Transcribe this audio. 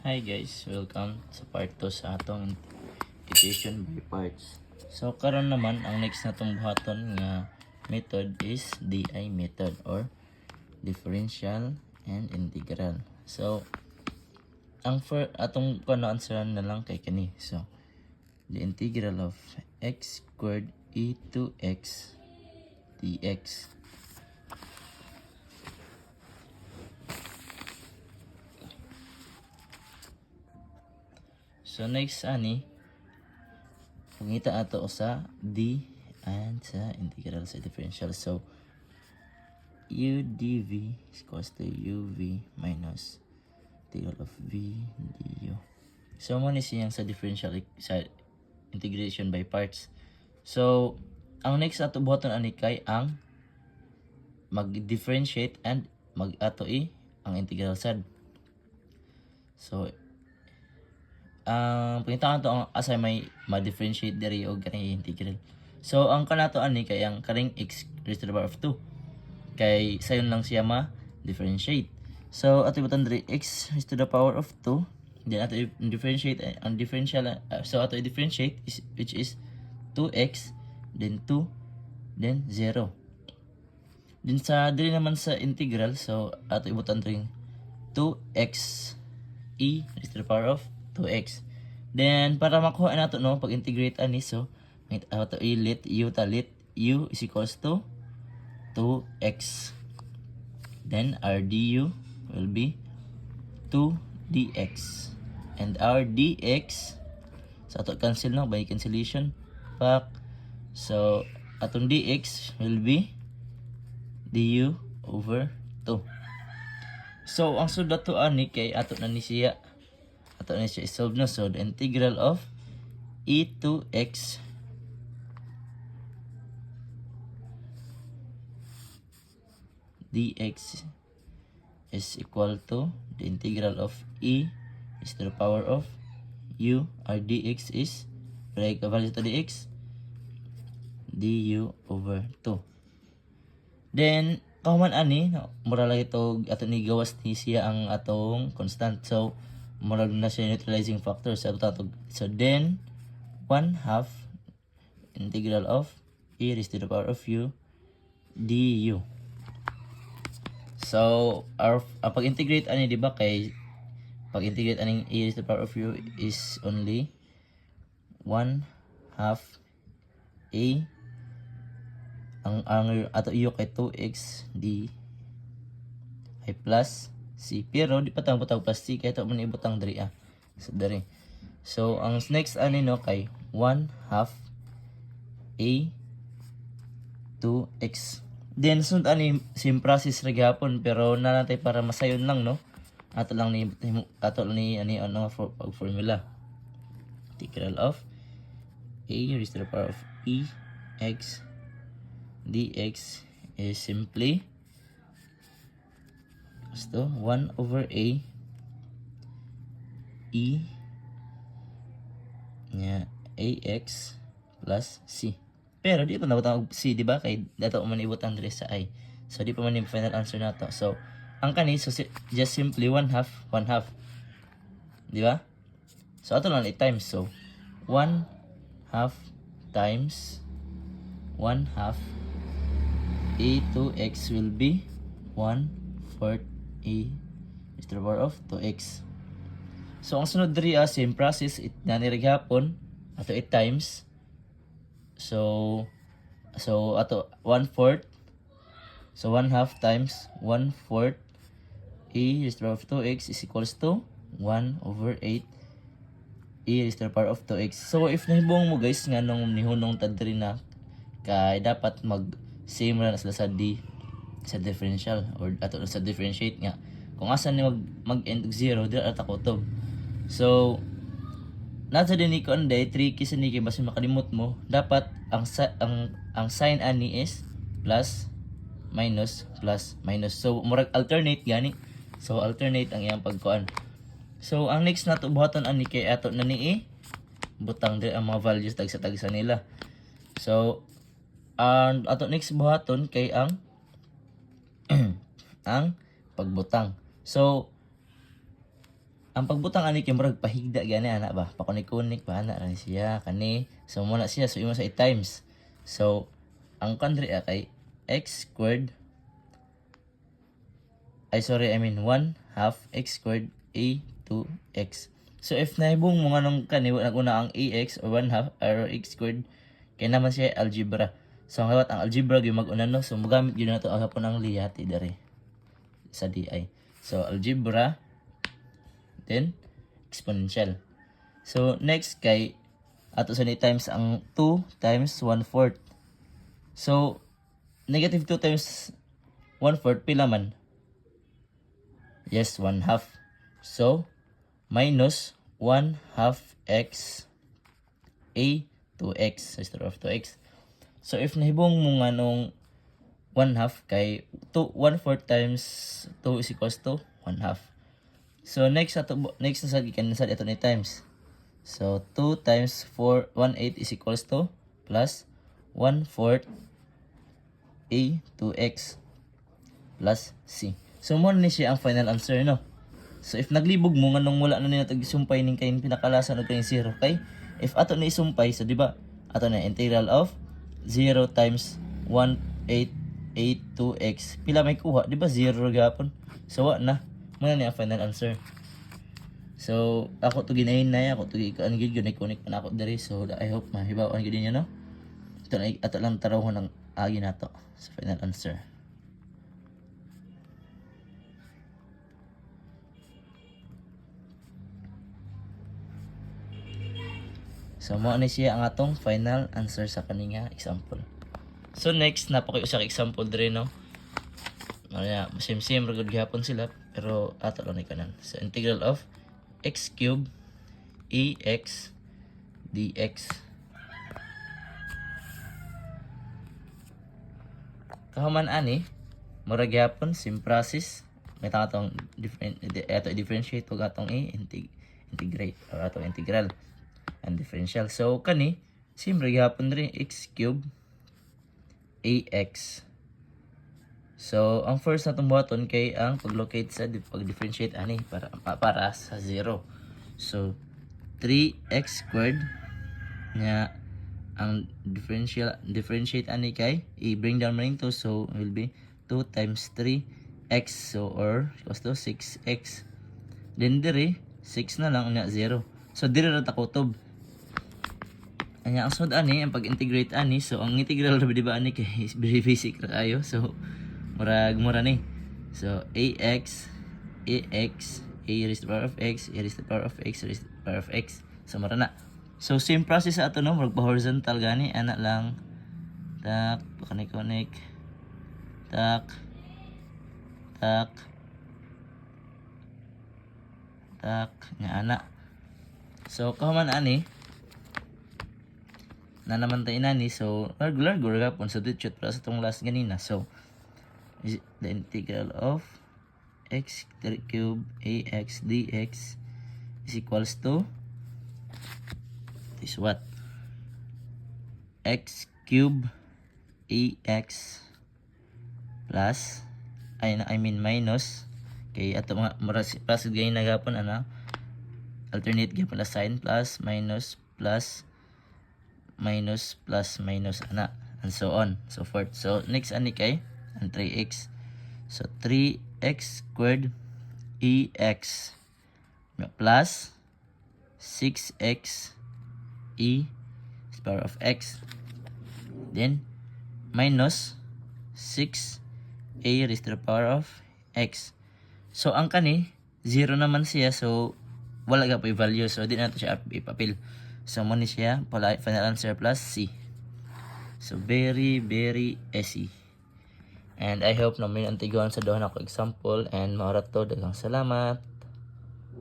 Hi guys, welcome sa part 2 sa atong equation by parts. So karon naman ang next natong buhaton nga method is DI method or differential and integral. So ang for atong answeran na lang kay kani. So the integral of x squared e to x dx. So next ani pangita ato sa d and sa integral sa differential. So u dv is equals to uv minus integral of v du. So mo ni siyang sa differential sa integration by parts. So ang next ato buhaton ani kay ang mag-differentiate and mag-ato ang integral sad. So ang pangitaan to ang asa may ma-differentiate diri og kanang integral. So ang kanato ani kay ang karing x raised to the power of 2 kay sayon lang siya ma-differentiate. So ato ibutan diri x raised to the power of 2, then ato differentiate ang differential, so ato i-differentiate is, which is 2x then 2 then 0. Din sa diri naman sa integral, so ato ibutan diri 2x e raised to the power of 2x. Then para makuha nato no pag integrate ani, so ato i-let u talit u is equals to 2x. Then our du will be 2 dx. And our dx, so ato cancel no by cancellation pack. So atong dx will be du over 2. So ang sudat to ani kay ato na ni siya isolve na. So the integral of e to x dx is equal to the integral of e is to the power of u. Our dx is break value to dx du over 2. Then kahuman ani mura lang ito ato ni gawas ni siya ang atong constant. So mura na siya neutralizing factor sa ato. So then 1/2 integral of e raised to the power of u du. So our pag-integrate ani di ba kay pag-integrate aning e raised to the power of u is only 1/2 a ang ato iyo kay 2x d ay plus c, pero di pa tayo butang plus c kaya ito man ibutang diri so diri. So ang next ani no kay 1/2 a 2x. Then sunod ani same process ra gyapon pero nanatay para masayon lang no. Ato lang ni ani ano formula. Integral of a raised to the power of e x dx is simply so 1 over a e ax plus c. Pero di pa nabutang c di ba kay dato man ibutang diri sa i. So di pa man yung final answer nato. So ang kani so just simply 1/2 di ba? So ato lang i-times, so 1/2 times 1/2 a to x will be 1/4 a is to the power of 2x. So ang sunod diri same process nanirag hapon ato it times. So ato 1/4, so 1/2 times 1/4 a is to the power of 2x is equals to 1 over 8 a is to the power of 2x. So if nahibong mo guys nga nung nihunong tad diri na kay dapat mag same ra na sila sa d sa differential or ato sa differentiate nga kung asa ni mag end og 0 dira ata kutob. So nasa din ni ko anday tricky sa ni kay basin makalimot mo dapat ang sign ani is plus minus plus minus. So murag alternate gani. So alternate ang iyang pagkuan. So ang next nato buhaton ani kay ato na ni butang diri ang mga values tagsa nila. So ang ato next buhaton kay ang ang pagbutang. So ang pagbutang ani kay murag pahigda gani ana ba, pakunik-kunik ba ana ra siya kani. So mo na siya, so imo sa i-times. So ang country kay x squared, I mean 1 half x squared a 2x. So if naibong mo nga nung kani naguna ang ax or 1 half or x squared, kay naman siya algebra. So ang hawat ang algebra gyud mag-una no, so mogamit gyud nato ang hapon ang liyati dere sa DI. So algebra then exponential. So next kay ato sa ni times ang 2 times 1/4. So negative 2 times 1/4 pila man? Yes, 1 half. So minus 1 half x a 2x instead of 2x. So if nahibong mo nga nung 1 half kay 1/4 times 2 is equals to 1 half. So next na sa gikan sa ito ni times. So 2 times 4 1/8 is equals to plus 1/4 a 2x plus c. So mo ni siya ang final answer no. So if naglibog mo nga nung wala na niya tag-sumpay ning kay pinakalasan og kay 0 kay if ato ni isumpay so di ba ato na integral of 0 times 1/882x pila may kuha di ba 0 gapon. So wa na mo na ni ang final answer. So ako to ginahin na ako to gikan gyud connect pa na ako diri. So I hope mahibaw-an gyud niyo no. Ito na ato lang tarawon ng agi nato sa final answer. So mo ni siya ang atong final answer sa kaninga example. So next napako usa ka example dire no. Ano same ra gud gihapon sila pero ato lang ni kanan. So integral of x cube ax dx. Kahuman ani mura gihapon same process may atong differentiate ug atong integrate or atong integral and differential. So kani siyempre gihapon rin x cube ax. So ang first natong buhaton kay ang paglocate sa pag-differentiate ani para sa 0. So 3x squared nga ang differentiate ani kay i-bring down man to, so will be 2 times 3x so or equals to 6x. Then dire 6 na lang unya 0. So dire ra ta kutob. Anya ang sud ani ang pag-integrate ani, so ang integral ra di ba ani kay very basic ra kayo. So mura ni. So ax a raised to the power of x, a raised to the power of x, a raised to the power of x. So mura na. So same process sa ato no, murag pa horizontal gani ana lang. Tak, connect. Tak. Nya ana. So kahuman ani na naman tayo nani, so regular gapon sa ditchot para sa itong last ganina. So the integral of x cube ax dx is equals to this what? X cube ax plus minus kay ato mga plus gain na gapon ana alternate gapon na sign plus minus ana and so on so forth. So next ani kay ang 3x, so 3x squared ax plus 6x e is power of x then minus 6 a raised to the power of x. So ang kani 0 naman siya, so wala ka pa i-value, so di nato siya ipapil. So mo ni siya final answer plus C. So very easy. And I hope na may nantigawan sa doon ako example and maorat to. Daghang salamat.